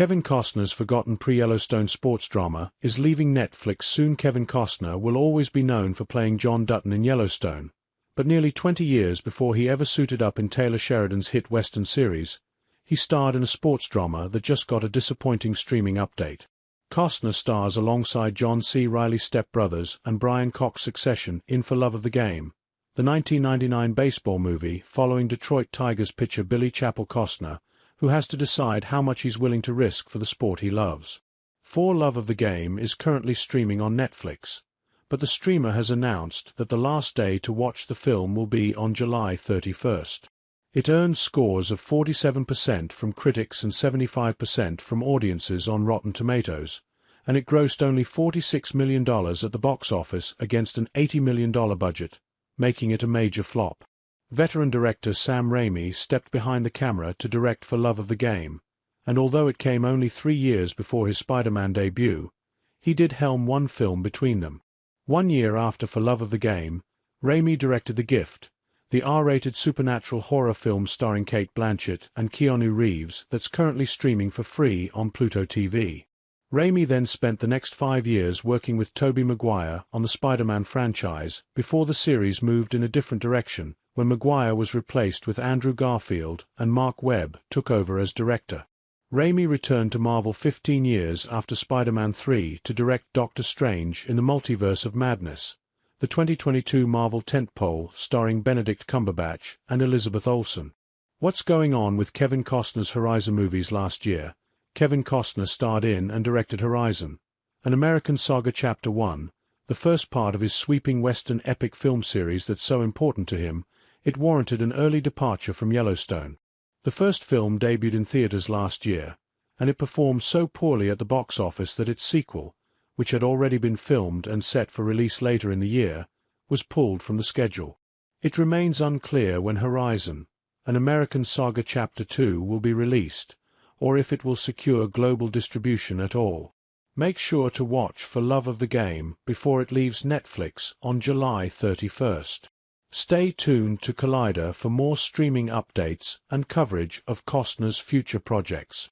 Kevin Costner's forgotten pre-Yellowstone sports drama is leaving Netflix soon. Kevin Costner will always be known for playing John Dutton in Yellowstone, but nearly 20 years before he ever suited up in Taylor Sheridan's hit Western series, he starred in a sports drama that just got a disappointing streaming update. Costner stars alongside John C. Reilly's stepbrothers and Brian Cox's Succession in For Love of the Game, the 1999 baseball movie following Detroit Tigers pitcher Billy Chapel Costner, who has to decide how much he's willing to risk for the sport he loves. For Love of the Game is currently streaming on Netflix, but the streamer has announced that the last day to watch the film will be on July 31st. It earned scores of 47% from critics and 75% from audiences on Rotten Tomatoes, and it grossed only $46 million at the box office against an $80 million budget, making it a major flop. Veteran director Sam Raimi stepped behind the camera to direct For Love of the Game, and although it came only 3 years before his Spider-Man debut, he did helm one film between them. 1 year after For Love of the Game, Raimi directed The Gift, the R-rated supernatural horror film starring Cate Blanchett and Keanu Reeves that's currently streaming for free on Pluto TV. Raimi then spent the next 5 years working with Tobey Maguire on the Spider-Man franchise before the series moved in a different direction when Maguire was replaced with Andrew Garfield and Mark Webb took over as director. Raimi returned to Marvel 15 years after Spider-Man 3 to direct Doctor Strange in the Multiverse of Madness, the 2022 Marvel tentpole starring Benedict Cumberbatch and Elizabeth Olsen. What's going on with Kevin Costner's Horizon movies? Last year, Kevin Costner starred in and directed Horizon, an American Saga Chapter 1, the first part of his sweeping Western epic film series that's so important to him, it warranted an early departure from Yellowstone. The first film debuted in theaters last year, and it performed so poorly at the box office that its sequel, which had already been filmed and set for release later in the year, was pulled from the schedule. It remains unclear when Horizon, an American Saga Chapter 2 will be released, or if it will secure global distribution at all. Make sure to watch For Love of the Game before it leaves Netflix on July 31st. Stay tuned to Collider for more streaming updates and coverage of Costner's future projects.